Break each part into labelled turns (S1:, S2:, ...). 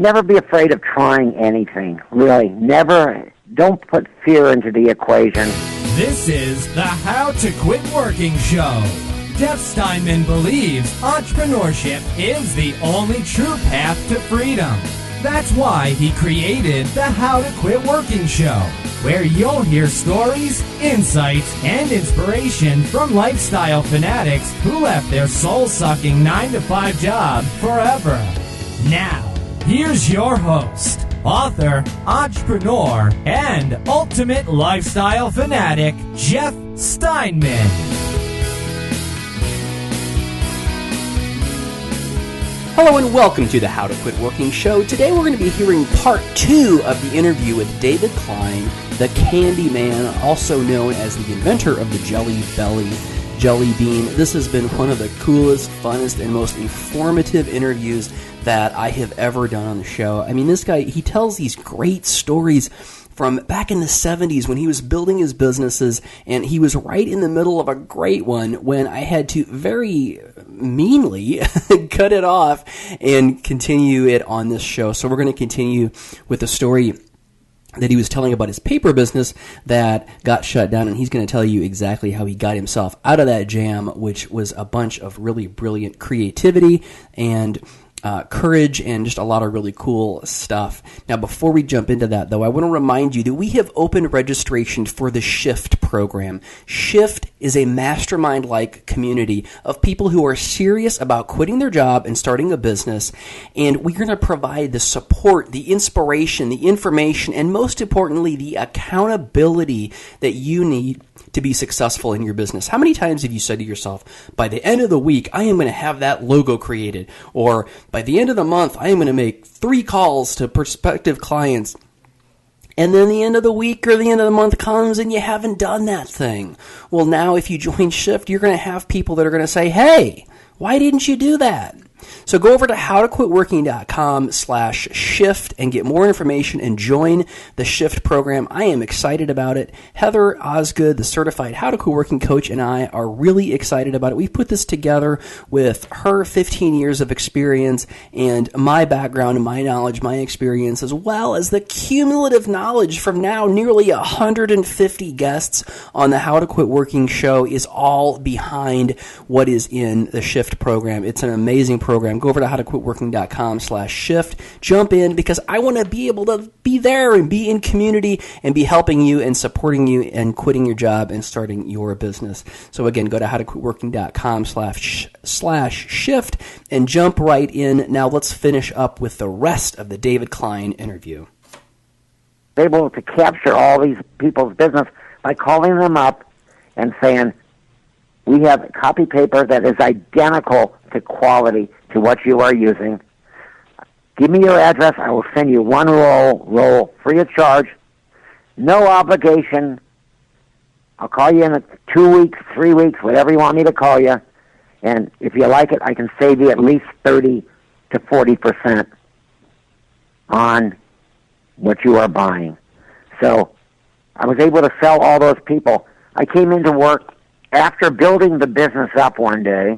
S1: never be afraid of trying anything. Really, never. Don't put fear into the equation.
S2: This is the How to Quit Working Show. Jeff Steinman believes entrepreneurship is the only true path to freedom. That's why he created the How to Quit Working Show, where you'll hear stories, insights, and inspiration from lifestyle fanatics who left their soul-sucking 9-to-5 job forever. Now, here's your host, author, entrepreneur, and ultimate lifestyle fanatic, Jeff Steinman.
S3: Hello and welcome to the How to Quit Working Show. Today we're going to be hearing part 2 of the interview with David Klein, the Candyman, also known as the inventor of the Jelly Belly Jelly Bean. This has been one of the coolest, funnest, and most informative interviews that I have ever done on the show. I mean, this guy, he tells these great stories from back in the 70s when he was building his businesses, and he was right in the middle of a great one when I had to very meanly cut it off and continue it on this show. So we're going to continue with the story that he was telling about his paper business that got shut down, and he's going to tell you exactly how he got himself out of that jam, which was a bunch of really brilliant creativity and courage and just a lot of really cool stuff. Now, before we jump into that, though, I want to remind you that we have opened registration for the Shift program. Shift is a mastermind-like community of people who are serious about quitting their job and starting a business, and we're going to provide the support, the inspiration, the information, and most importantly, the accountability that you need to be successful in your business. How many times have you said to yourself, by the end of the week, I am going to have that logo created, or by the end of the month, I am going to make 3 calls to prospective clients, and then the end of the week or the end of the month comes and you haven't done that thing? Well, now if you join Shift, you're going to have people that are going to say, hey, why didn't you do that? So go over to howtoquitworking.com/shift and get more information and join the Shift program. I am excited about it. Heather Osgood, the certified How to Quit Working coach, and I are really excited about it. We've put this together with her 15 years of experience and my background and my knowledge, my experience, as well as the cumulative knowledge from now nearly 150 guests on the How to Quit Working show is all behind what is in the Shift program. It's an amazing program. Go over to howtoquitworking.com/shift. Jump in, because I want to be able to be there and be in community and be helping you and supporting you and quitting your job and starting your business. So again, go to howtoquitworking.com/shift and jump right in. Now let's finish up with the rest of the David Klein interview.
S1: Able to capture all these people's business by calling them up and saying, we have copy paper that is identical to quality to what you are using. Give me your address. I will send you one roll free of charge. No obligation. I'll call you in 2 weeks, 3 weeks, whatever you want me to call you. And if you like it, I can save you at least 30 to 40% on what you are buying. So I was able to sell all those people. I came into work after building the business up one day,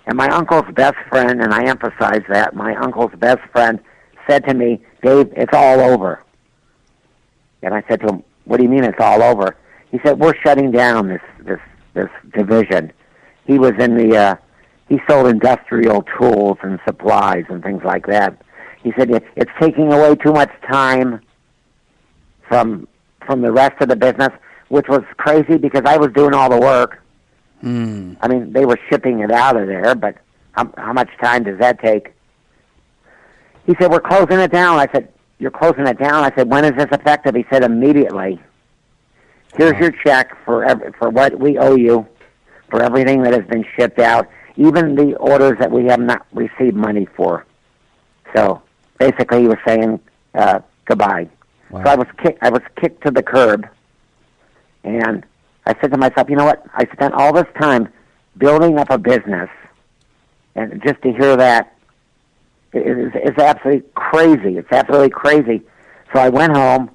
S1: and my uncle's best friend, and I emphasize that, my uncle's best friend said to me, Dave, it's all over. And I said to him, what do you mean it's all over? He said, we're shutting down this division. He was in he sold industrial tools and supplies and things like that. He said, it's taking away too much time from the rest of the business, which was crazy because I was doing all the work. I mean, they were shipping it out of there, but how much time does that take? He said, we're closing it down. I said, you're closing it down? I said, when is this effective? He said, immediately. Here's your check for what we owe you for everything that has been shipped out, even the orders that we have not received money for. So basically he was saying goodbye. Wow. So I was kicked to the curb, and I said to myself, you know what? I spent all this time building up a business, and just to hear that is absolutely crazy. It's absolutely crazy. So I went home.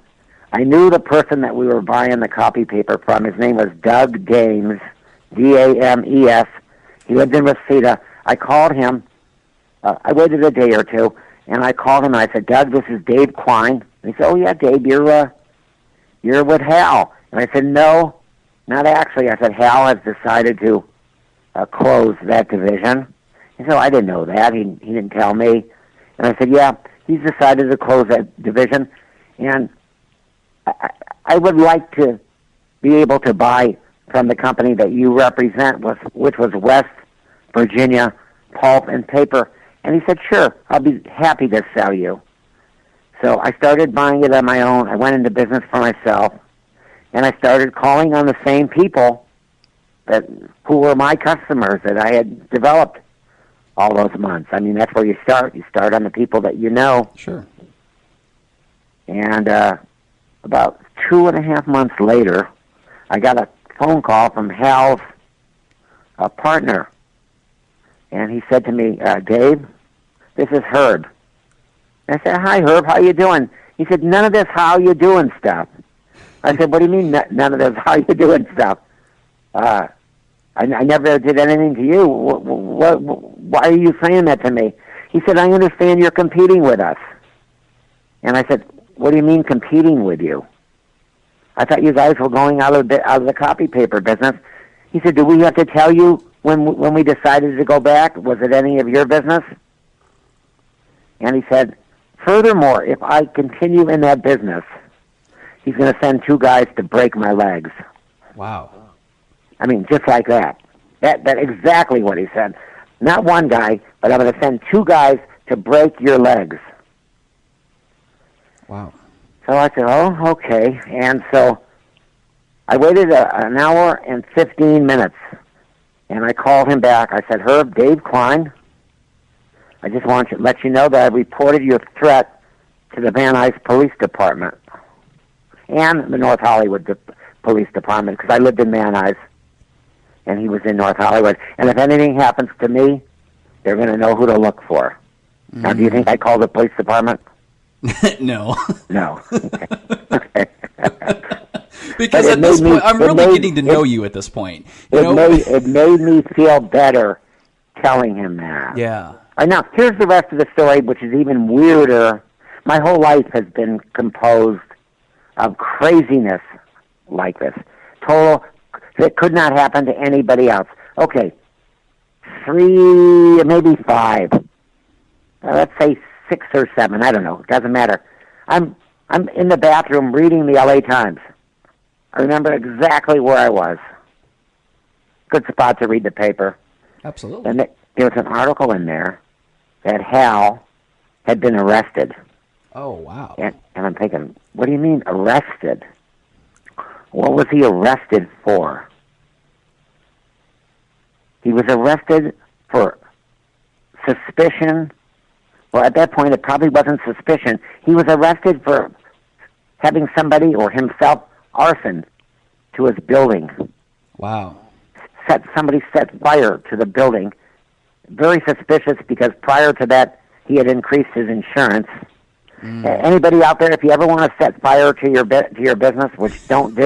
S1: I knew the person that we were buying the copy paper from. His name was Doug Dames, D-A-M-E-S. He lived in Reseda. I called him. I waited a day or two, And I called him and I said, Doug, this is Dave Klein. And he said, oh, yeah, Dave, you're with Hal. And I said, no, not actually. I said, Hal has decided to close that division. He said, oh, I didn't know that. He didn't tell me. And I said, yeah, he's decided to close that division. And I would like to be able to buy from the company that you represent, which was West Virginia Pulp and Paper. And he said, sure, I'll be happy to sell you. So I started buying it on my own. I went into business for myself, and I started calling on the same people who were my customers that I had developed all those months. I mean, that's where you start. You start on the people that you know.
S3: Sure.
S1: And about 2.5 months later, I got a phone call from Hal's partner. And he said to me, Dave, this is Herb. And I said, hi, Herb, how you doing? He said, none of this how you doing stuff. I said, what do you mean none of this how you doing stuff? I never did anything to you. Why are you saying that to me? He said, I understand you're competing with us. And I said, what do you mean competing with you? I thought you guys were going out of the copy paper business. He said, do we have to tell you when we decided to go back? Was it any of your business? And he said, furthermore, if I continue in that business, he's going to send 2 guys to break my legs.
S3: Wow.
S1: I mean, just like that. That exactly what he said. Not 1 guy, but I'm going to send 2 guys to break your legs.
S3: Wow.
S1: So I said, oh, okay. And so I waited an hour and 15 minutes, and I called him back. I said, Herb, Dave Klein, I just want to let you know that I reported your threat to the Van Nuys Police Department and the North Hollywood Police Department, because I lived in Van Nuys, and he was in North Hollywood. And if anything happens to me, they're going to know who to look for. Mm-hmm. Now, do you think I called the police department?
S3: No.
S1: No. Okay.
S3: Because at this point, I'm really getting to know you at this point.
S1: It made me feel better telling him that.
S3: Yeah.
S1: Now, here's the rest of the story, which is even weirder. My whole life has been composed of craziness like this. Total, that could not happen to anybody else. Okay, 3, maybe 5. Let's say 6 or 7. I don't know. It doesn't matter. I'm in the bathroom reading the LA Times. I remember exactly where I was. Good spot to read the paper.
S3: Absolutely.
S1: And there was an article in there that Hal had been arrested.
S3: Oh, wow.
S1: And I'm thinking, what do you mean arrested? What was he arrested for? He was arrested for suspicion. Well, at that point, it probably wasn't suspicion. He was arrested for having somebody or himself arson to his building.
S3: Wow.
S1: Somebody set fire to the building. Very suspicious, because prior to that, he had increased his insurance. Anybody out there, if you ever want to set fire to your business, which don't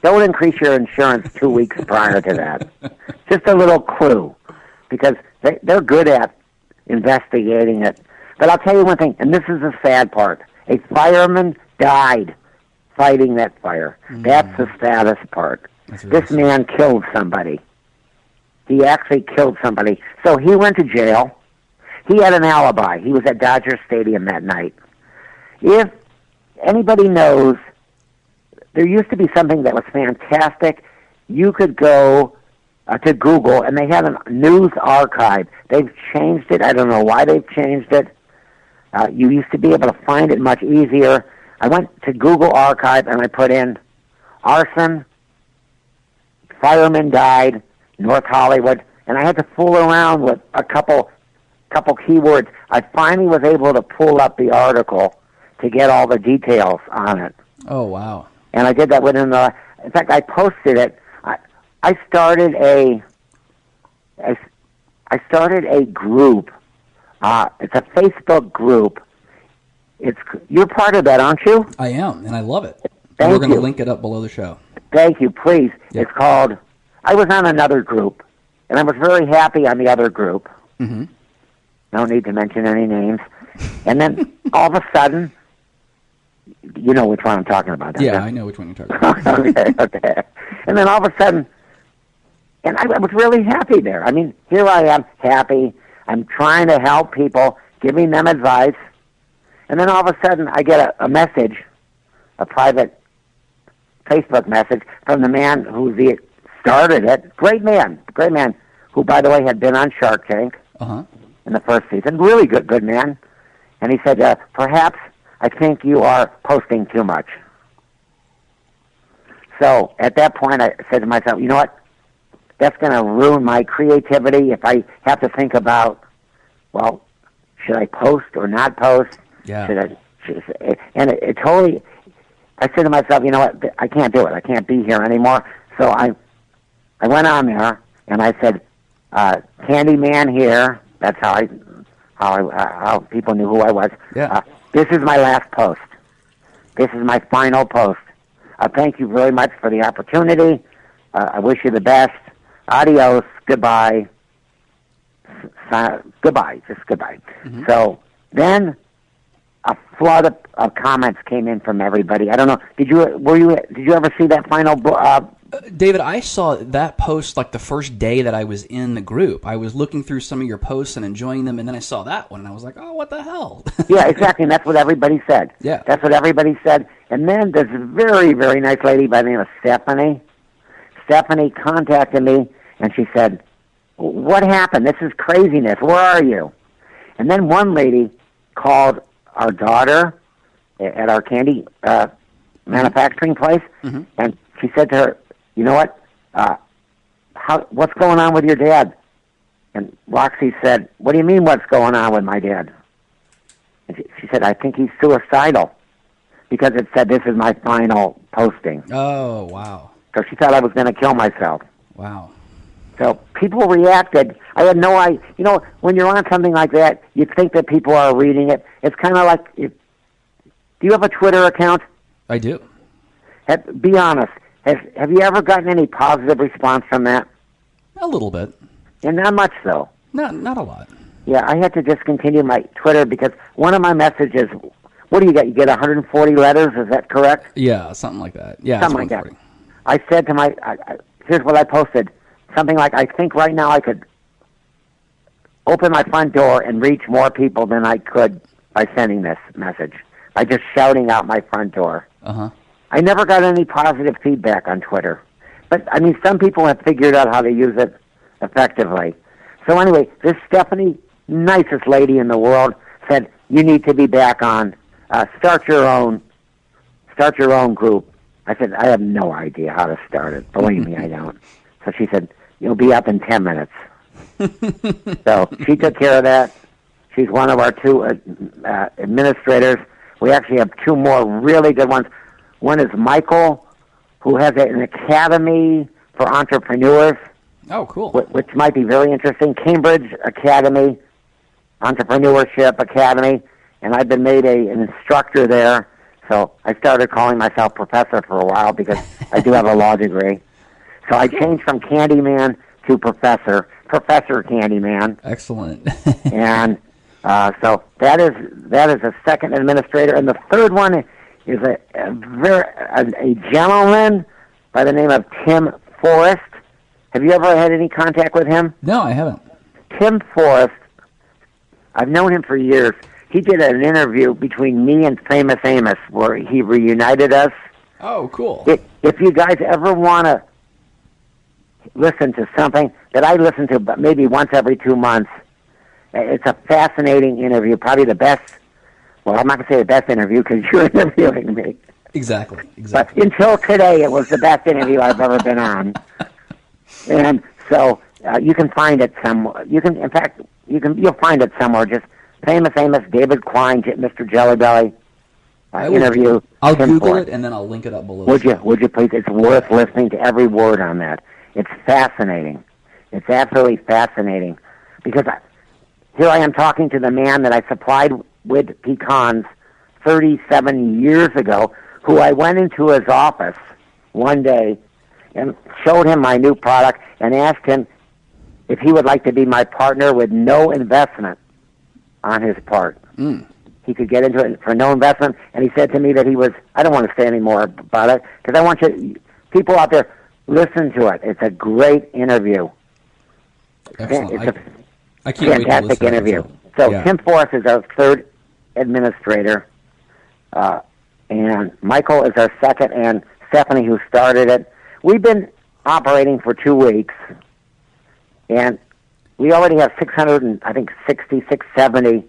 S1: increase your insurance 2 weeks prior to that. Just a little clue, because they're good at investigating it. But I'll tell you one thing, and this is the sad part. A fireman died fighting that fire. That's the saddest part. This man killed somebody. He actually killed somebody. So he went to jail. He had an alibi. He was at Dodger Stadium that night. If anybody knows, there used to be something that was fantastic. You could go to Google, and they had a news archive. They've changed it. I don't know why they've changed it. You used to be able to find it much easier. I went to Google Archive, and I put in arson, fireman died, North Hollywood, and I had to fool around with a couple keywords. I finally was able to pull up the article to get all the details on it.
S3: Oh, wow.
S1: And I did that in fact, I posted it. I started a group. It's a Facebook group. You're part of that, aren't you?
S3: I am, and I love it.
S1: Thank
S3: We're going
S1: you.
S3: to link it up below the show.
S1: Thank you, please.
S3: Yep.
S1: It's called, I was on another group, and I was very happy on the other group.
S3: Mm-hmm.
S1: No need to mention any names. And then all of a sudden, you know which one I'm talking about.
S3: Yeah, I know which one you're talking about.
S1: Okay. And then all of a sudden, and I was really happy there. I mean, here I am, happy. I'm trying to help people, giving them advice. And then all of a sudden, I get a message, a private Facebook message from the man who started it. Great man, who, by the way, had been on Shark Tank in the first season. Really good man. And he said, perhaps I think you are posting too much. So at that point, I said to myself, you know what? That's going to ruin my creativity if I have to think about, well, should I post or not post?
S3: Yeah.
S1: And it totally, I said to myself, you know what? I can't do it. I can't be here anymore. So I went on there and I said, Candyman here. That's how people knew who I was.
S3: Yeah.
S1: This is my last post. This is my final post. Thank you very much for the opportunity. I wish you the best. Adios. Goodbye. Goodbye. Just goodbye. Mm-hmm. So then a flood of comments came in from everybody. I don't know. Did you ever see that final?
S3: David, I saw that post like the first day that I was in the group. I was looking through some of your posts and enjoying them, and then I saw that one, and I was like, "Oh, what the hell?"
S1: Yeah, exactly. And that's what everybody said.
S3: Yeah,
S1: that's what everybody said. And then this very, very nice lady by the name of Stephanie. Stephanie contacted me, and she said, "What happened? This is craziness. Where are you?" And then one lady called our daughter at our candy manufacturing place, and she said to her, "You know what? What's going on with your dad?" And Roxy said, "What do you mean, what's going on with my dad?" And she said, "I think he's suicidal," because it said, "This is my final posting."
S3: Oh, wow.
S1: So she thought I was going to kill myself.
S3: Wow.
S1: So people reacted. I had no idea. You know, when you're on something like that, you think that people are reading it. It's kind of like, do you have a Twitter account?
S3: I do.
S1: Be honest. Have you ever gotten any positive response from that?
S3: A little bit.
S1: And not much, though.
S3: Not a lot.
S1: Yeah, I had to discontinue my Twitter because one of my messages, what do you get? You get 140 letters, is that correct?
S3: Yeah, something like that. Yeah,
S1: something like that. I said to here's what I posted. Something like, I think right now I could open my front door and reach more people than I could by sending this message, by just shouting out my front door. I never got any positive feedback on Twitter. But, I mean, some people have figured out how to use it effectively. So anyway, this Stephanie, nicest lady in the world, said, you need to be back on. Start your own group. I said, I have no idea how to start it. Believe me, I don't. So she said, you'll be up in 10 minutes. So she took care of that. She's one of our two administrators. We actually have two more really good ones. One is Michael, who has an academy for entrepreneurs.
S3: Oh, cool.
S1: Which might be very interesting. Cambridge Academy, Entrepreneurship Academy. And I've been made an instructor there. So I started calling myself professor for a while because I do have a law degree. So I changed from Candyman to Professor Candyman.
S3: Excellent.
S1: And so that is a second administrator, and the third one is a gentleman by the name of Tim Forrest. Have you ever had any contact with him?
S3: No, I haven't. Tim
S1: Forrest, I've known him for years. He did an interview between me and Famous Amos where he reunited us.
S3: Oh, cool.
S1: If you guys ever want to listen to something that I listen to but maybe once every 2 months, it's a fascinating interview, probably the best. Well, I'm not going to say the best interview because you're interviewing me.
S3: Exactly.
S1: But until today, it was the best interview I've ever been on. And so you can find it somewhere. You'll find it somewhere. Just Famous Amos, David Klein, Mr. Jelly Belly interview.
S3: I'll Google it and then I'll link it up below.
S1: Would you please? It's worth listening to every word on that. It's fascinating. It's absolutely fascinating because here I am talking to the man that I supplied with pecans 37 years ago, who I went into his office one day and showed him my new product and asked him if he would like to be my partner with no investment. on his part. He could get into it for no investment, and he said to me that he was, I don't want to say any more about it, because I want people out there, listen to it. It's a great interview.
S3: Excellent.
S1: It's
S3: I can't wait to
S1: fantastic
S3: listen
S1: interview.
S3: to it.
S1: So
S3: Yeah.
S1: Tim Forrest is our third administrator, and Michael is our second, and Stephanie, who started it. We've been operating for 2 weeks, and we already have 670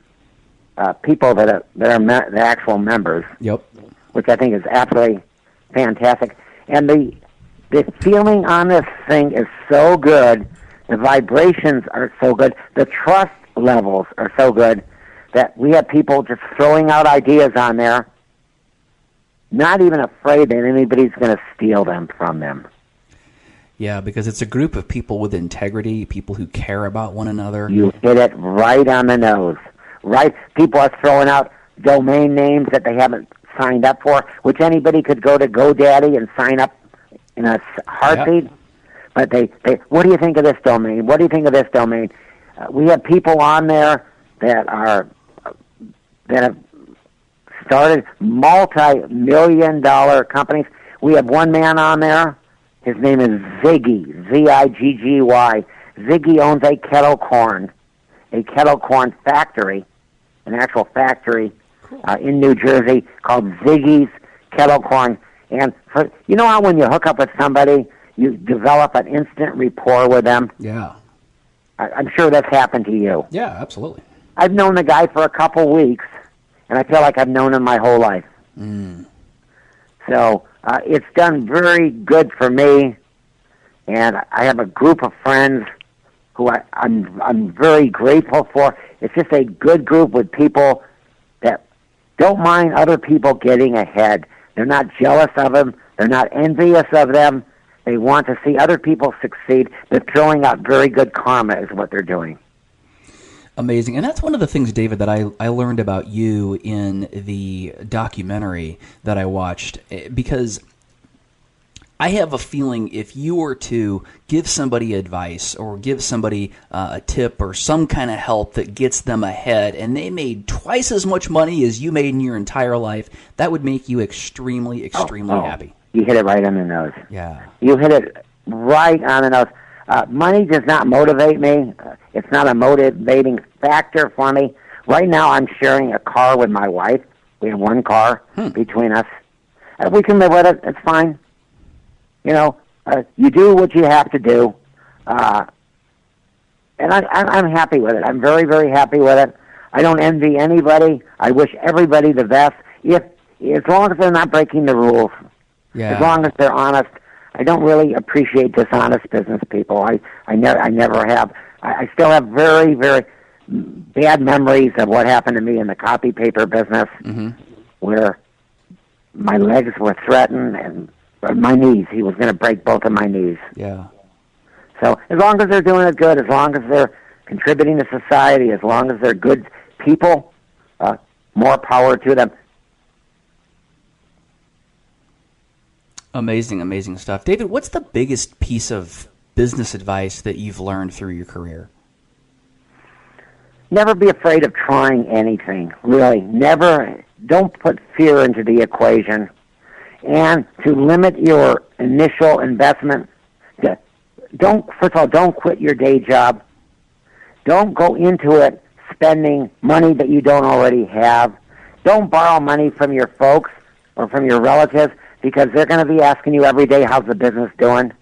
S1: people that are the actual members.
S3: Yep.
S1: Which I think is absolutely fantastic. And the feeling on this thing is so good. The vibrations are so good. The trust levels are so good that we have people just throwing out ideas on there, not even afraid that anybody's going to steal them from them.
S3: Yeah, because it's a group of people with integrity, people who care about one another.
S1: You hit it right on the nose. Right? People are throwing out domain names that they haven't signed up for, which anybody could go to GoDaddy and sign up in a heartbeat. Yep. But they, what do you think of this domain? What do you think of this domain? We have people on there that have started multi-million-dollar companies. We have one man on there. His name is Ziggy, Ziggy. Ziggy owns a kettle corn factory, an actual factory in New Jersey called Ziggy's Kettle Corn. And you know how when you hook up with somebody, you develop an instant rapport with them?
S3: Yeah.
S1: I'm sure that's happened to you.
S3: Yeah, absolutely.
S1: I've known the guy for a couple weeks, and I feel like I've known him my whole life. So it's done very good for me, and I have a group of friends who I'm very grateful for. It's just a good group with people that don't mind other people getting ahead. They're not jealous of them. They're not envious of them. They want to see other people succeed. They're throwing out very good karma is what they're doing.
S3: Amazing. And that's one of the things, David, that I learned about you in the documentary that I watched, because I have a feeling if you were to give somebody advice or give somebody a tip or some kind of help that gets them ahead and they made twice as much money as you made in your entire life, that would make you extremely happy.
S1: You hit it right on the nose.
S3: Yeah.
S1: You hit it right on the nose. Money does not motivate me. It's not a motivating factor for me. Right now I'm sharing a car with my wife. We have one car between us. We can live with it. It's fine. You know, you do what you have to do, and I'm happy with it. I'm very, very happy with it. I don't envy anybody. I wish everybody the best. As long as they're not breaking the rules, as long as they're honest. I don't really appreciate dishonest business people. I never have. I still have very, very bad memories of what happened to me in the copy paper business, where my legs were threatened and my knees. He was going to break both of my knees.
S3: Yeah.
S1: So as long as they're doing it good, as long as they're contributing to society, as long as they're good people, more power to them.
S3: Amazing stuff. David, what's the biggest piece of business advice that you've learned through your career?
S1: Never be afraid of trying anything, really. Don't put fear into the equation. And to limit your initial investment, first of all, don't quit your day job. Don't go into it spending money that you don't already have. Don't borrow money from your folks or from your relatives, because they're going to be asking you every day, how's the business doing?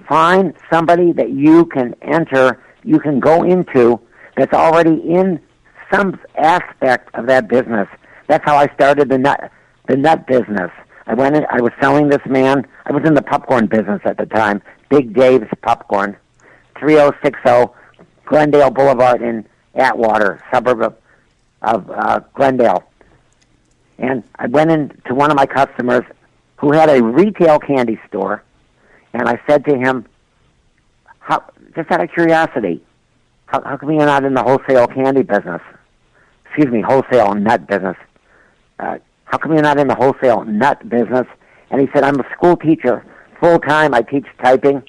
S1: Find somebody that you can go into that's already in some aspect of that business. That's how I started the nut business. I was selling this man. I was in the popcorn business at the time, Big Dave's Popcorn, 3060 Glendale Boulevard in Atwater, suburb of Glendale. And I went into one of my customers who had a retail candy store, and I said to him, just out of curiosity, how come you're not in the wholesale candy business? Wholesale nut business. How come you're not in the wholesale nut business? And he said, I'm a school teacher. Full-time, I teach typing.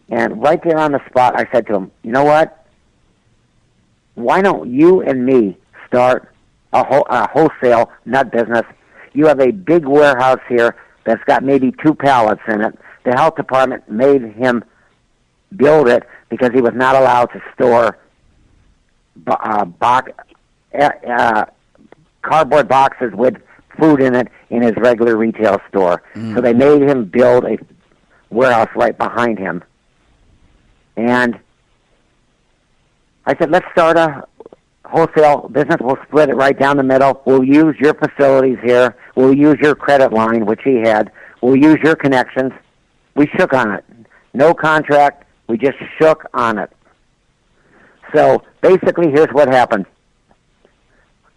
S1: And right there on the spot, I said to him, you know what? why don't you and me start a wholesale nut business? You have a big warehouse here that's got maybe 2 pallets in it. The health department made him build it because he was not allowed to store cardboard boxes with food in it in his regular retail store. So they made him build a warehouse right behind him. And I said, let's start a wholesale business. We'll split it right down the middle. We'll use your facilities here. We'll use your credit line, which he had. We'll use your connections. We shook on it. No contract. We just shook on it. So basically, here's what happened.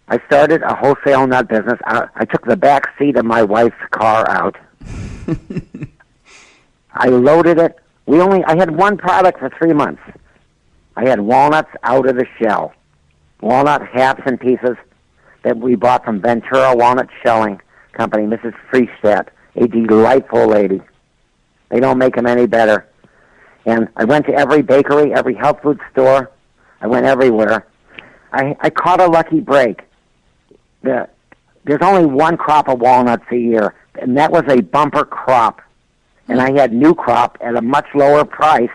S1: I started a wholesale nut business. I took the back seat of my wife's car out. I loaded it. I had one product for 3 months. I had walnuts out of the shell. Walnut halves and pieces that we bought from Ventura Walnut Shelling Company, Mrs. Friestadt, a delightful lady. They don't make them any better. And I went to every bakery, every health food store. I went everywhere. I caught a lucky break. There's only one crop of walnuts a year, and that was a bumper crop. And I had new crop at a much lower price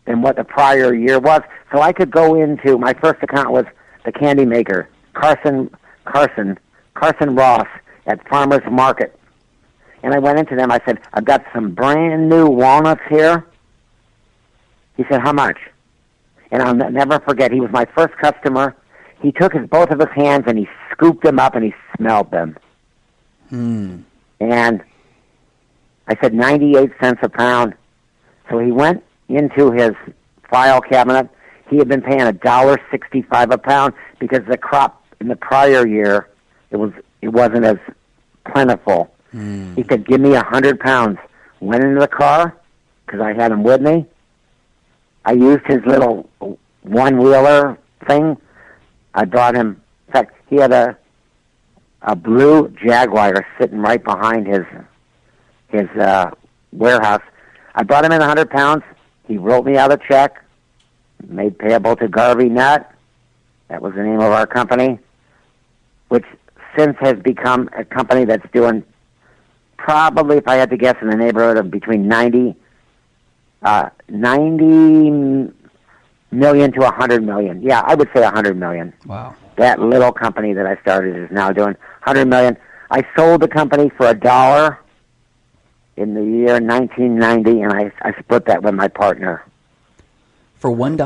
S1: than what the prior year was. So I could go into, my first account was the candy maker, Carson Ross at Farmer's Market. And I went into them. I said, I've got some brand new walnuts here. He said, how much? And I'll never forget, he was my first customer. He took both of his hands and he scooped them up and he smelled them. And I said 98 cents a pound. So he went into his file cabinet. He had been paying $1.65 a pound because the crop in the prior year, it wasn't as plentiful. He said, give me 100 pounds. Went into the car because I had him with me. I used his little one-wheeler thing. I brought him, in fact, he had a blue Jaguar sitting right behind his warehouse. I brought him in 100 pounds. He wrote me out a check, made payable to Garvey Nut. That was the name of our company, which since has become a company that's doing probably, if I had to guess, in the neighborhood of between 90 million to 100 million. Yeah, I would say 100 million.
S3: Wow.
S1: That little company that I started is now doing 100 million. I sold the company for $1 in the year 1990, and I split that with my partner.
S3: For $1?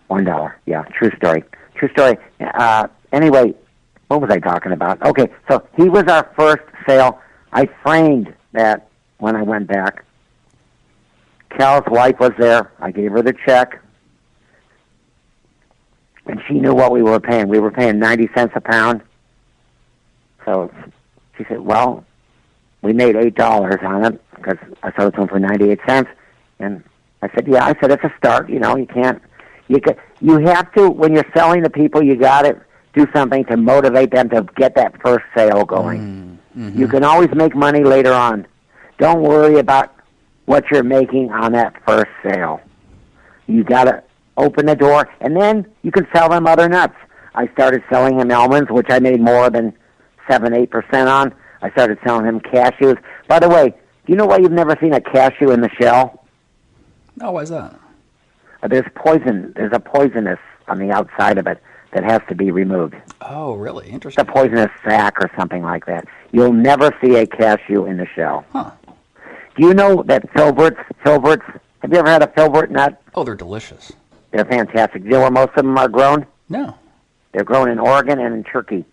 S1: $1, yeah, true story. True story. Anyway, what was I talking about? Okay, so he was our first sale. I framed that when I went back. Cal's wife was there. I gave her the check. And she knew what we were paying. We were paying 90 cents a pound. So she said, well, we made $8 on it because I sold it to him for 98 cents. And I said, yeah, I said, it's a start. You know, you have to, when you're selling to people, you got to do something to motivate them to get that first sale going. You can always make money later on. Don't worry about what you're making on that first sale. You got to open the door, and then you can sell them other nuts. I started selling him almonds, which I made more than 7-8% on. I started selling him cashews. By the way, do you know why you've never seen a cashew in the shell?
S3: Oh, why is that?
S1: There's poison. There's a poisonous on the outside of it that has to be removed.
S3: Oh, really? Interesting.
S1: It's a poisonous sac or something like that. You'll never see a cashew in the shell.
S3: Huh.
S1: Do you know that filberts, have you ever had a filbert nut?
S3: Oh, they're delicious.
S1: They're fantastic. Do you know where most of them are grown?
S3: No.
S1: They're grown in Oregon and in Turkey.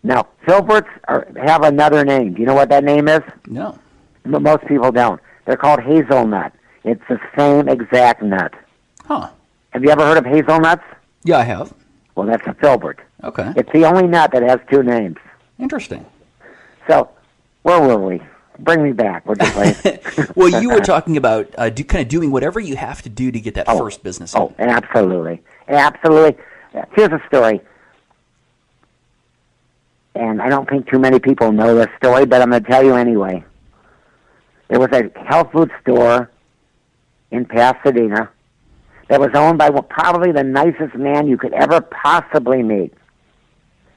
S1: Now, filberts have another name. Do you know what that name is?
S3: No.
S1: Most people don't. They're called hazelnut. It's the same exact nut.
S3: Huh.
S1: Have you ever heard of hazelnuts?
S3: Yeah, I have.
S1: Well, that's a filbert.
S3: Okay.
S1: It's the only nut that has two names.
S3: Interesting.
S1: So, where were we? Bring me back. We're just
S3: well, you were talking about kind of doing whatever you have to do to get that first business in.
S1: Oh, absolutely. Absolutely. Here's a story. And I don't think too many people know this story, but I'm going to tell you anyway. There was a health food store in Pasadena that was owned by probably the nicest man you could ever possibly meet.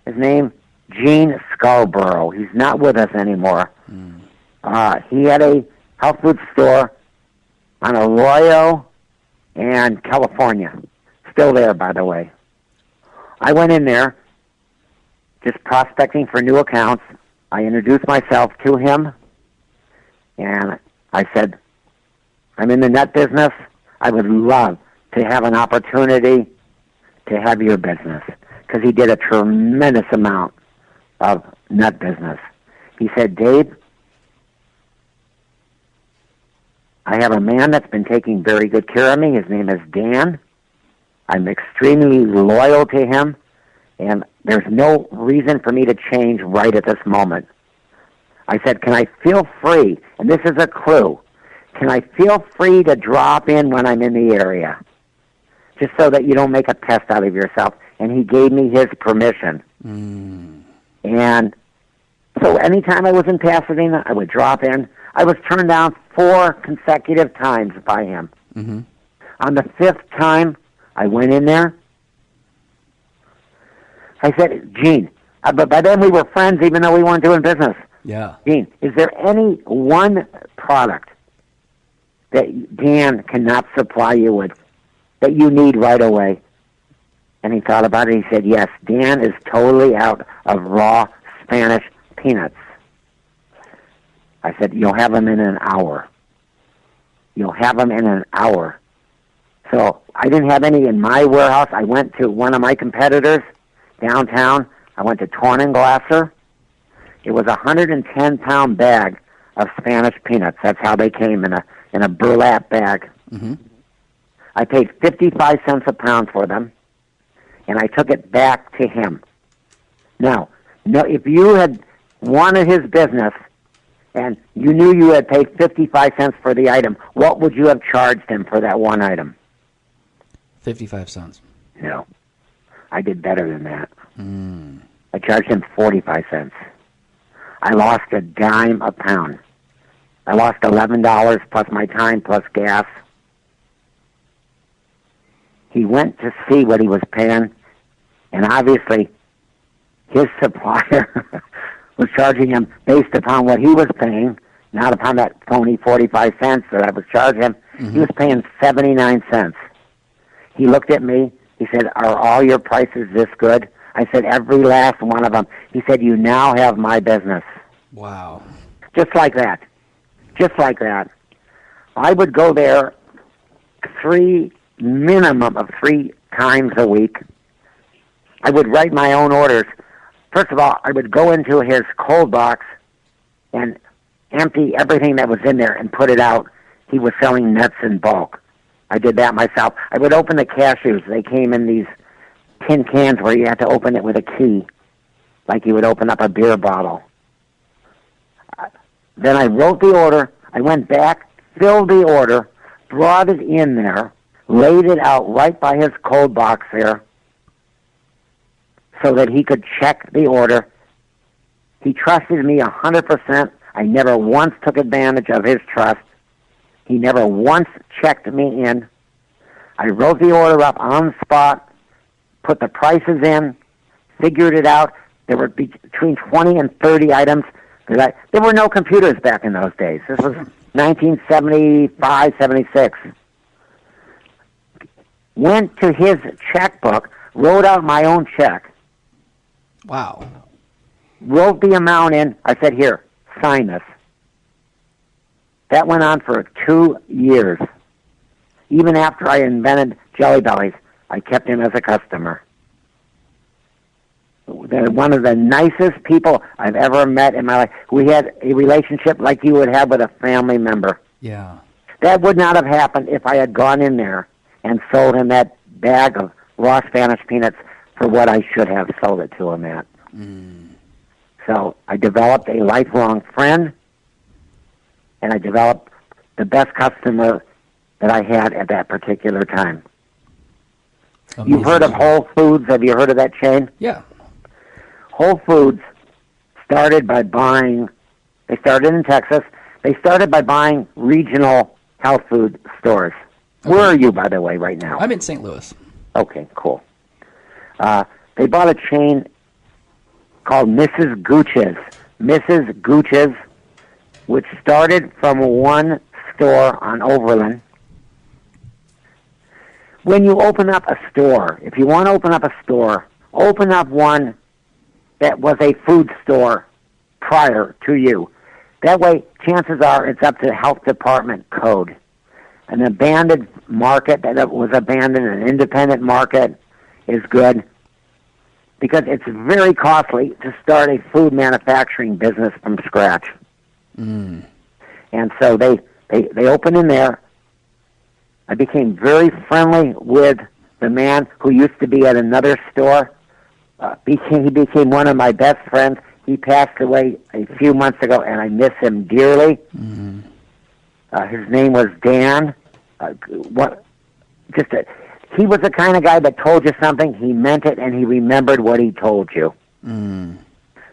S1: His name, Gene Scarborough. He's not with us anymore. He had a health food store on Arroyo and California. Still there, by the way. I went in there just prospecting for new accounts. I introduced myself to him, and I said, I'm in the nut business. I would love to have an opportunity to have your business, because he did a tremendous amount of nut business. He said, Dave, I have a man that's been taking very good care of me. His name is Dan. I'm extremely loyal to him, and there's no reason for me to change right at this moment. I said, can I feel free, and this is a clue, can I feel free to drop in when I'm in the area, just so that you don't make a pest out of yourself? And he gave me his permission. And so anytime I was in Pasadena, I would drop in. I was turned down 4 consecutive times by him. On the 5th time, I went in there. I said, Gene, but by then we were friends even though we weren't doing business.
S3: Yeah.
S1: Gene, is there any one product that Dan cannot supply you with that you need right away? And he thought about it. He said, yes, Dan is totally out of raw Spanish peanuts. I said, you'll have them in an hour. You'll have them in an hour. So I didn't have any in my warehouse. I went to one of my competitors downtown. I went to Torn and Glasser. It was a 110-pound bag of Spanish peanuts. That's how they came in a burlap bag. I paid 55 cents a pound for them, and I took it back to him. Now, if you had wanted his business and you knew you had paid 55 cents for the item, what would you have charged him for that one item?
S3: 55 cents.
S1: No. I did better than that. I charged him 45 cents. I lost a dime a pound. I lost $11 plus my time plus gas. He went to see what he was paying, and obviously his supplier was charging him based upon what he was paying, not upon that phony 45 cents that I was charging him. He was paying 79 cents. He looked at me. He said, are all your prices this good? I said, every last one of them. He said, you now have my business.
S3: Wow.
S1: Just like that. Just like that. I would go there minimum of 3 times a week. I would write my own orders. First of all, I would go into his cold box and empty everything that was in there and put it out. He was selling nuts in bulk. I did that myself. I would open the cashews. They came in these tin cans where you had to open it with a key, like you would open up a beer bottle. Then I wrote the order. I went back, filled the order, brought it in there, laid it out right by his cold box there so that he could check the order. He trusted me 100%. I never once took advantage of his trust. He never once checked me in. I wrote the order up on the spot, put the prices in, figured it out. There were between 20 and 30 items. There were no computers back in those days. This was 1975, 76. Went to his checkbook, wrote out my own check.
S3: Wow.
S1: Wrote the amount in. I said, here, sign this. That went on for 2 years. Even after I invented Jelly Bellies, I kept him as a customer. They're one of the nicest people I've ever met in my life. We had a relationship like you would have with a family member.
S3: Yeah.
S1: That would not have happened if I had gone in there and sold him that bag of raw Spanish peanuts for what I should have sold it to him at. So I developed a lifelong friend, and I developed the best customer that I had at that particular time. Amazing. You've heard of Whole Foods? Have you heard of that chain?
S3: Yeah.
S1: Whole Foods started by buying, they started in Texas, they started by buying regional health food stores. Where are you, by the way, right now?
S3: I'm in St. Louis.
S1: Okay, cool. They bought a chain called Mrs. Gooch's. Mrs. Gooch's, which started from one store on Overland. When you open up a store, if you want to open up a store, open up one that was a food store prior to you. That way, chances are it's up to the health department code. An abandoned market that was abandoned, an independent market, is good because it's very costly to start a food manufacturing business from scratch. And so they opened in there. I became very friendly with the man who used to be at another store. He became one of my best friends. He passed away a few months ago, and I miss him dearly. His name was Dan. He was the kind of guy that told you something, he meant it, and he remembered what he told you.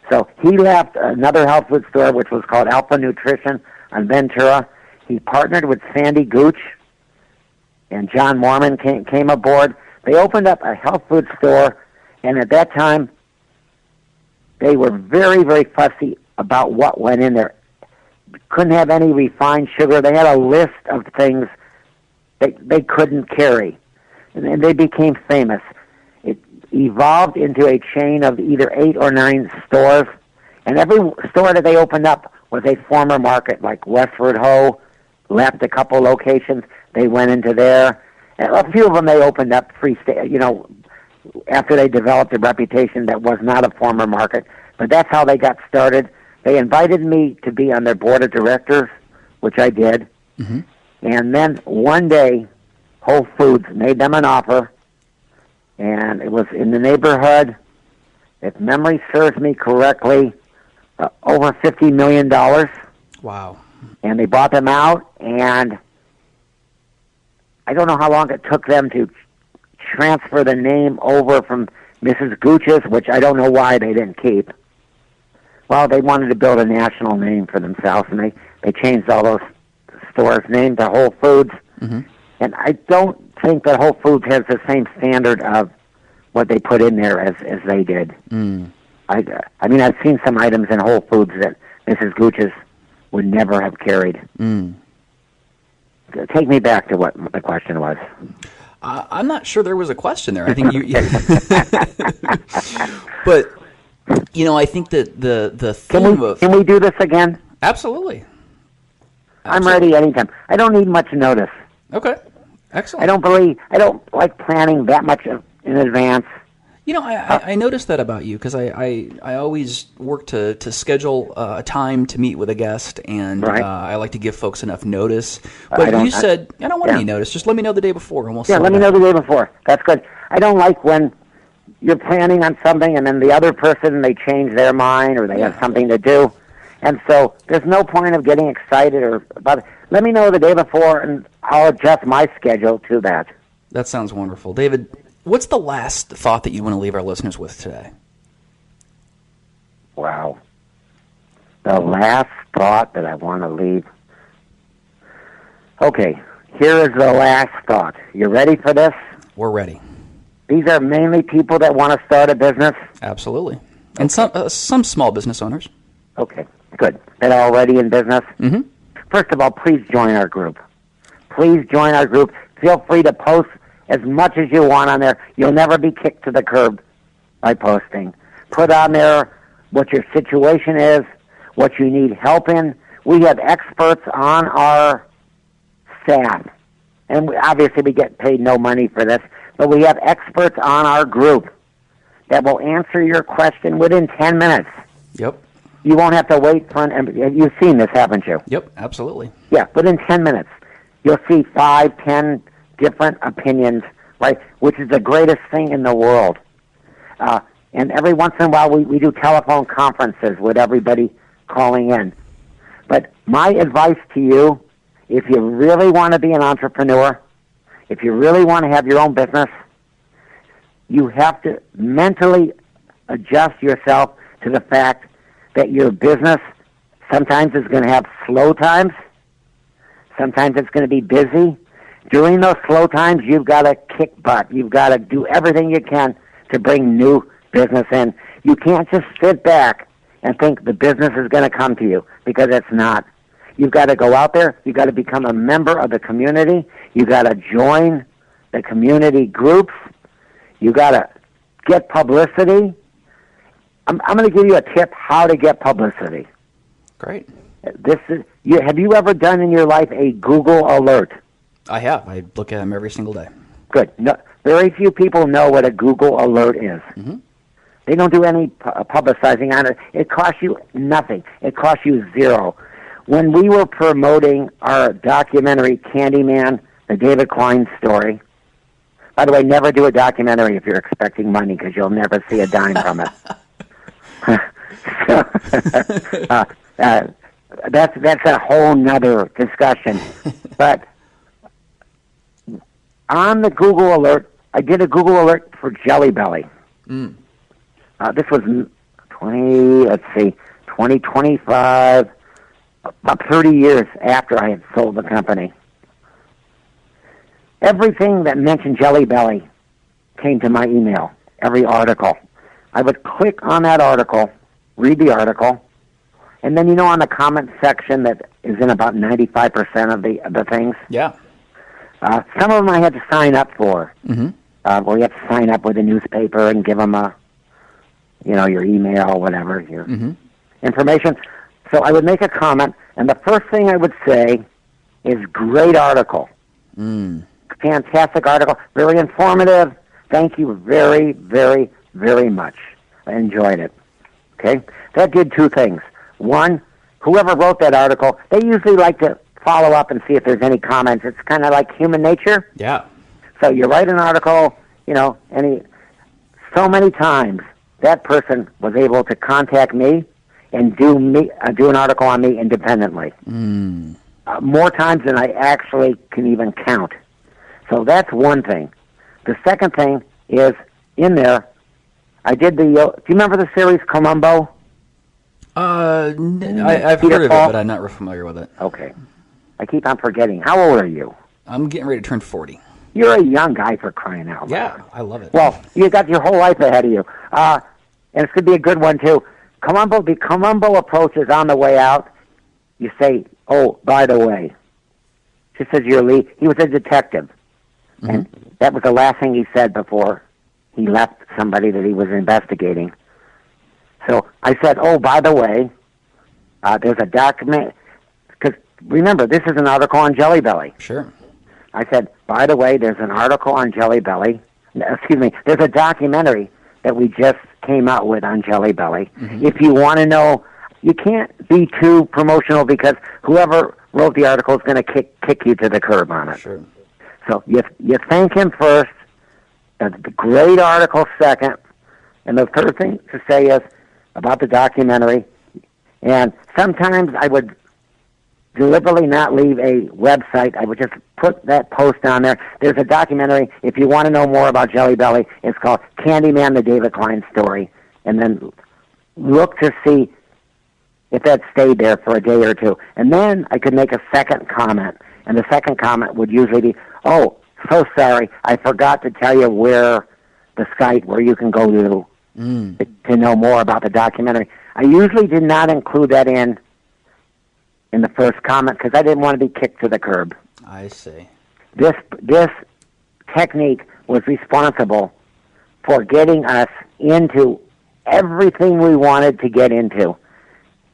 S1: So he left another health food store, which was called Alpha Nutrition on Ventura. He partnered with Sandy Gooch, and John Mormon came aboard. They opened up a health food store, and at that time, they were very, very fussy about what went in there. Couldn't have any refined sugar. They had a list of things they couldn't carry, and they became famous. It evolved into a chain of either 8 or 9 stores, and every store that they opened up was a former market, like Westward Ho left a couple locations. They went into there. And a few of them they opened up after they developed a reputation that was not a former market. But that's how they got started. They invited me to be on their board of directors, which I did. And then one day, Whole Foods made them an offer, and it was in the neighborhood, if memory serves me correctly, over $50 million.
S3: Wow.
S1: And they bought them out, and I don't know how long it took them to transfer the name over from Mrs. Gooch's, which I don't know why they didn't keep. Well, they wanted to build a national name for themselves, and they changed all those stores' name to Whole Foods. And I don't think that Whole Foods has the same standard of what they put in there as they did. I mean, I've seen some items in Whole Foods that Mrs. Gooch's would never have carried. Take me back to what the question was.
S3: I'm not sure there was a question there. I think you but, I think that the theme of...
S1: Can we do this again?
S3: Absolutely.
S1: I'm ready anytime. I don't need much notice.
S3: Okay. Excellent.
S1: I don't like planning that much in advance.
S3: I noticed that about you because I always work to schedule a time to meet with a guest, and I like to give folks enough notice. But you said, I don't want any notice. Just let me know the day before, and we'll see.
S1: Yeah, let me know the day before. That's good. I don't like when you're planning on something, and then the other person, they change their mind, or they have something to do. And so there's no point of getting excited or about it. Let me know the day before, and I'll adjust my schedule to that.
S3: That sounds wonderful. David, what's the last thought that you want to leave our listeners with today?
S1: Wow. The last thought that I want to leave. Okay, here is the last thought. You ready for this?
S3: We're ready.
S1: These are mainly people that want to start a business?
S3: Absolutely. And some small business owners.
S1: Okay, good. That are already in business? First of all, please join our group. Please join our group. Feel free to post as much as you want on there. You'll never be kicked to the curb by posting. Put on there what your situation is, what you need help in. We have experts on our staff. And obviously we get paid no money for this, but we have experts on our group that will answer your question within 10 minutes.
S3: Yep.
S1: You won't have to wait for you've seen this, haven't you?
S3: Yep, absolutely.
S1: Yeah, within 10 minutes. You'll see 5, 10 different opinions, right, which is the greatest thing in the world. And every once in a while we do telephone conferences with everybody calling in. But my advice to you, if you really want to be an entrepreneur, if you really want to have your own business, you have to mentally adjust yourself to the fact that your business sometimes is going to have slow times, sometimes it's going to be busy, During those slow times, you've got to kick butt. You've got to do everything you can to bring new business in. You can't just sit back and think the business is going to come to you, because it's not. You've got to go out there. You've got to become a member of the community. You've got to join the community groups. You've got to get publicity. I'm going to give you a tip how to get publicity.
S3: Great.
S1: Have you ever done in your life a Google alert?
S3: I have. I look at them every single day.
S1: Good. No, very few people know what a Google alert is. Mm-hmm. They don't do any publicizing on it. It costs you nothing. It costs you zero. When we were promoting our documentary, Candyman, the David Klein story, by the way, never do a documentary if you're expecting money, because you'll never see a dime from it. That's a whole nother discussion. But on the Google alert, I did a Google alert for Jelly Belly. This was 2025, about 30 years after I had sold the company. Everything that mentioned Jelly Belly came to my email, every article. I would click on that article, read the article, and then, on the comment section that is in about 95% of the things.
S3: Yeah.
S1: Some of them I had to sign up for. Mm-hmm. Where you have to sign up with a newspaper and give them your email, whatever, your information. So I would make a comment, and the first thing I would say is, great article. Fantastic article, very informative. Thank you very, very, very much. I enjoyed it. Okay? That did two things. One, whoever wrote that article, they usually like to follow up and see if there's any comments. It's kind of like human nature.
S3: Yeah.
S1: So you write an article, so many times that person was able to contact me and do an article on me independently. More times than I actually can even count. So that's one thing. The second thing is, in there, I did do you remember the series Columbo?
S3: I've heard of it, but I'm not real familiar with it.
S1: Okay. I keep on forgetting. How old are you?
S3: I'm getting ready to turn 40.
S1: You're a young guy, for crying out loud.
S3: Yeah, I love it.
S1: Well, you got your whole life ahead of you. And it's going to be a good one, too. The Columbo approach is on the way out. You say, oh, by the way. She says he was a detective. Mm-hmm. And that was the last thing he said before he left somebody that he was investigating. So I said, oh, by the way, there's a document. Because remember, this is an article on Jelly Belly.
S3: Sure.
S1: I said, by the way, there's an article on Jelly Belly. Excuse me, there's a documentary that we just came out with on Jelly Belly. Mm-hmm. If you want to know, you can't be too promotional, because whoever wrote the article is going to kick you to the curb on it.
S3: Sure.
S1: So you thank him first, the great article second, and the third thing to say is about the documentary. And sometimes I would deliberately not leave a website. I would just put that post on there. There's a documentary. If you want to know more about Jelly Belly, it's called Candyman, the David Klein story. And then look to see if that stayed there for a day or two. And then I could make a second comment. And the second comment would usually be, oh, so sorry, I forgot to tell you where the site where you can go to know more about the documentary. I usually did not include that in the first comment, because I didn't want to be kicked to the curb.
S3: I see.
S1: This technique was responsible for getting us into everything we wanted to get into.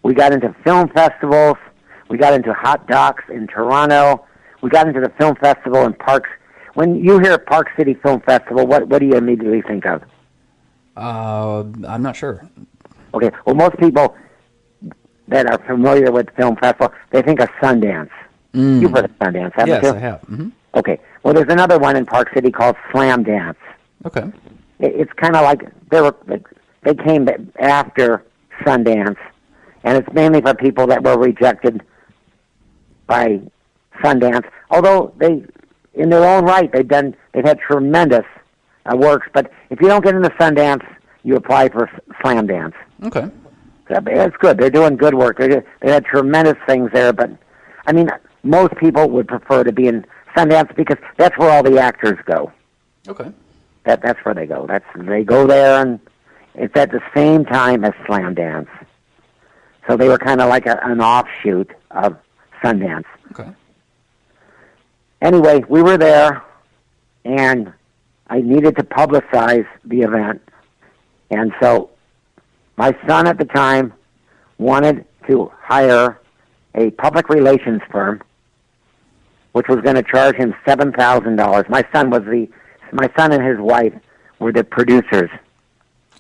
S1: We got into film festivals. We got into Hot Docs in Toronto. We got into the film festival in Parks. When you hear Park City Film Festival, what do you immediately think of?
S3: I'm not sure.
S1: Okay, well, most people that are familiar with film festival, they think of Sundance. You've heard of Sundance, haven't you?
S3: Yes, I have. Mm-hmm.
S1: Okay, well, there's another one in Park City called Slam Dance.
S3: Okay.
S1: It's kind of like they came after Sundance, and it's mainly for people that were rejected by Sundance. Although they, in their own right, they've had tremendous works. But if you don't get into Sundance, you apply for Slam Dance.
S3: Okay.
S1: It's good. They're doing good work. They had tremendous things there. But I mean, most people would prefer to be in Sundance because that's where all the actors go.
S3: Okay.
S1: That's where they go. They go there, and it's at the same time as Slam Dance. So they were kind of like an offshoot of Sundance.
S3: Okay.
S1: Anyway, we were there, and I needed to publicize the event. And so my son at the time wanted to hire a public relations firm, which was going to charge him $7,000. My son and his wife were the producers.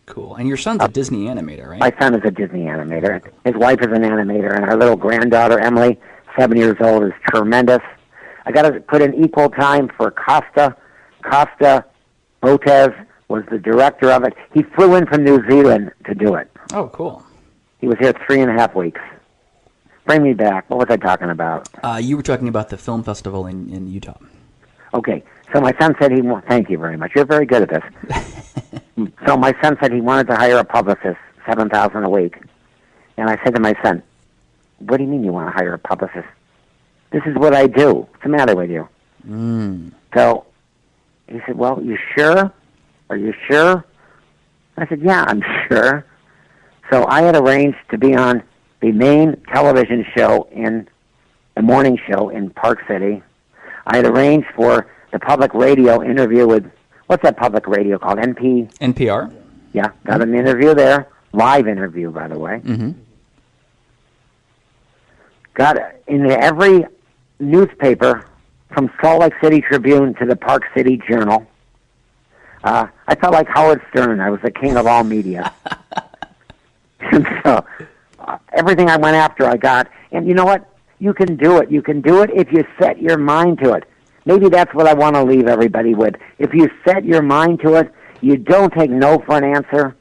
S3: Cool. And your son's a Disney animator, right?
S1: My son is a Disney animator. His wife is an animator, and our little granddaughter, Emily, 7 years old, is tremendous. I got to put in equal time for Costa. Costa Botez was the director of it. He flew in from New Zealand to do it.
S3: Oh, cool.
S1: He was here 3.5 weeks. Bring me back. What was I talking about?
S3: You were talking about the film festival in Utah.
S1: Okay. So my son said thank you very much. You're very good at this. So my son said he wanted to hire a publicist, $7,000 a week. And I said to my son, what do you mean you want to hire a publicist? This is what I do. What's the matter with you? So he said, well, you sure? Are you sure? I said, yeah, I'm sure. So I had arranged to be on the main television show the morning show in Park City. I had arranged for the public radio interview with, what's that public radio called?
S3: NPR?
S1: Yeah, got an interview there. Live interview, by the way.
S3: Mm-hmm.
S1: Got in every newspaper from Salt Lake City Tribune to the Park City Journal. I felt like Howard Stern. I was the king of all media. And so everything I went after, I got. And you know what? You can do it. You can do it if you set your mind to it. Maybe that's what I want to leave everybody with. If you set your mind to it, you don't take no for an answer,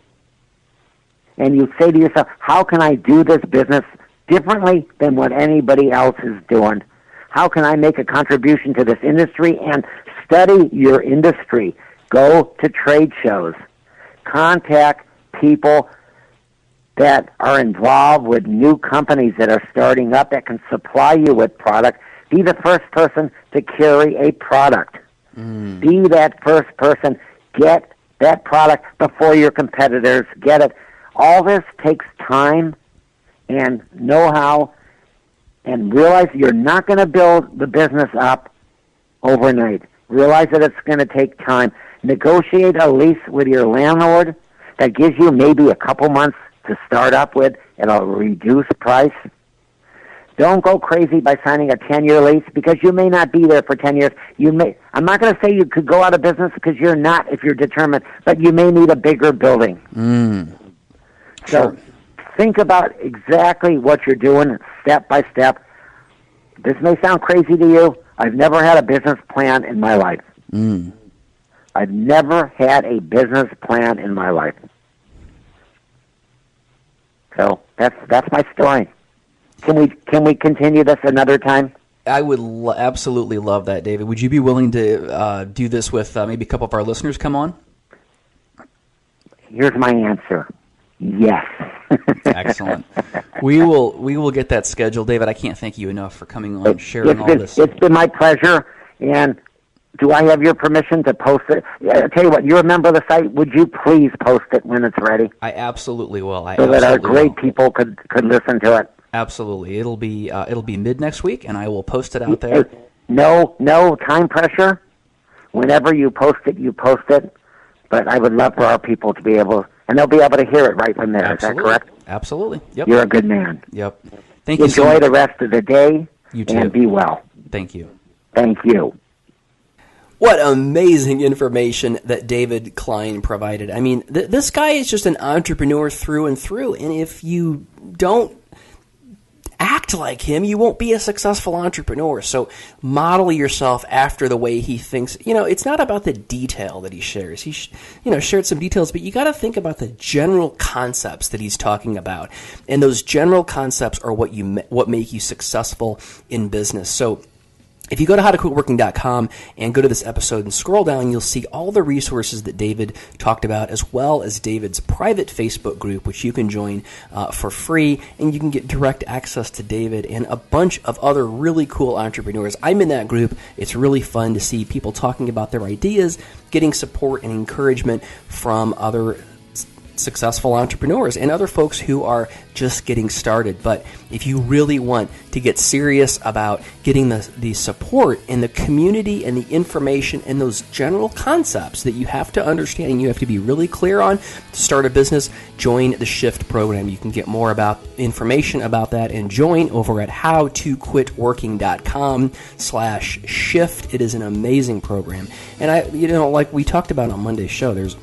S1: and you say to yourself, how can I do this business differently than what anybody else is doing? How can I make a contribution to this industry? And study your industry. Go to trade shows. Contact people that are involved with new companies that are starting up that can supply you with product. Be the first person to carry a product. Be that first person. Get that product before your competitors get it. All this takes time and know-how, and realize you're not going to build the business up overnight. Realize that it's going to take time. Negotiate a lease with your landlord that gives you maybe a couple months to start up with at a reduced price. Don't go crazy by signing a 10-year lease, because you may not be there for 10 years. I'm not going to say you could go out of business, because you're not if you're determined, but you may need a bigger building. So think about exactly what you're doing step by step. This may sound crazy to you. I've never had a business plan in my life. I've never had a business plan in my life. So that's my story. Can we continue this another time?
S3: I would absolutely love that, David. Would you be willing to do this with maybe a couple of our listeners come on?
S1: Here's my answer. Yes.
S3: Excellent. We will get that scheduled. David, I can't thank you enough for coming on and sharing all this.
S1: It's been my pleasure. And do I have your permission to post it? I'll tell you what, you're a member of the site. Would you please post it when it's ready?
S3: I absolutely will.
S1: So that our great people could listen to it.
S3: Absolutely. It'll be mid next week, and I will post it out there.
S1: No time pressure. Whenever you post it, you post it. But I would love for our people to be able, and they'll be able to hear it right from there.
S3: Absolutely.
S1: Is that correct?
S3: Absolutely. Yep.
S1: You're a good man.
S3: Yep. Thank you so
S1: Enjoy
S3: much.
S1: the rest of the day.
S3: You too.
S1: And be well.
S3: Thank you.
S1: Thank you.
S3: What amazing information that David Klein provided. I mean, this guy is just an entrepreneur through and through, and if you don't act like him, you won't be a successful entrepreneur. So model yourself after the way he thinks. You know, it's not about the detail that he shares. He shared some details, but you got to think about the general concepts that he's talking about. And those general concepts are what make you successful in business. So If you go to howtoquitworking.com and go to this episode and scroll down, you'll see all the resources that David talked about, as well as David's private Facebook group, which you can join for free, and you can get direct access to David and a bunch of other really cool entrepreneurs. I'm in that group. It's really fun to see people talking about their ideas, getting support and encouragement from other successful entrepreneurs and other folks who are just getting started. But if you really want to get serious about getting the support and the community and the information and those general concepts that you have to understand and you have to be really clear on to start a business, join the Shift program. You can get more about information about that and join over at howtoquitworking.com/shift. It is an amazing program. And like we talked about on Monday's show, there's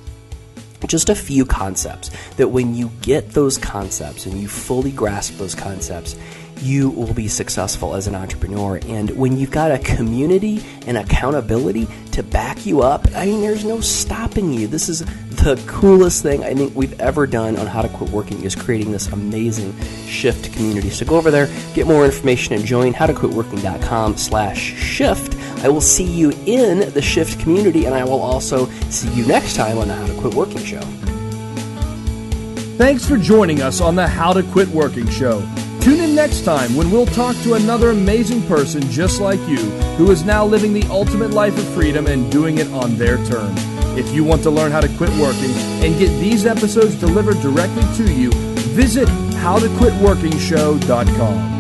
S3: just a few concepts that when you get those concepts and you fully grasp those concepts, you will be successful as an entrepreneur. And when you've got a community and accountability to back you up, I mean, there's no stopping you. This is the coolest thing I think we've ever done on How to Quit Working, is creating this amazing Shift community. So go over there, get more information, and join howtoquitworking.com/shift. I will see you in the Shift community, and I will also see you next time on the How to Quit Working Show.
S4: Thanks for joining us on the How to Quit Working Show. Tune in next time when we'll talk to another amazing person just like you who is now living the ultimate life of freedom and doing it on their terms. If you want to learn how to quit working and get these episodes delivered directly to you, visit howtoquitworkingshow.com.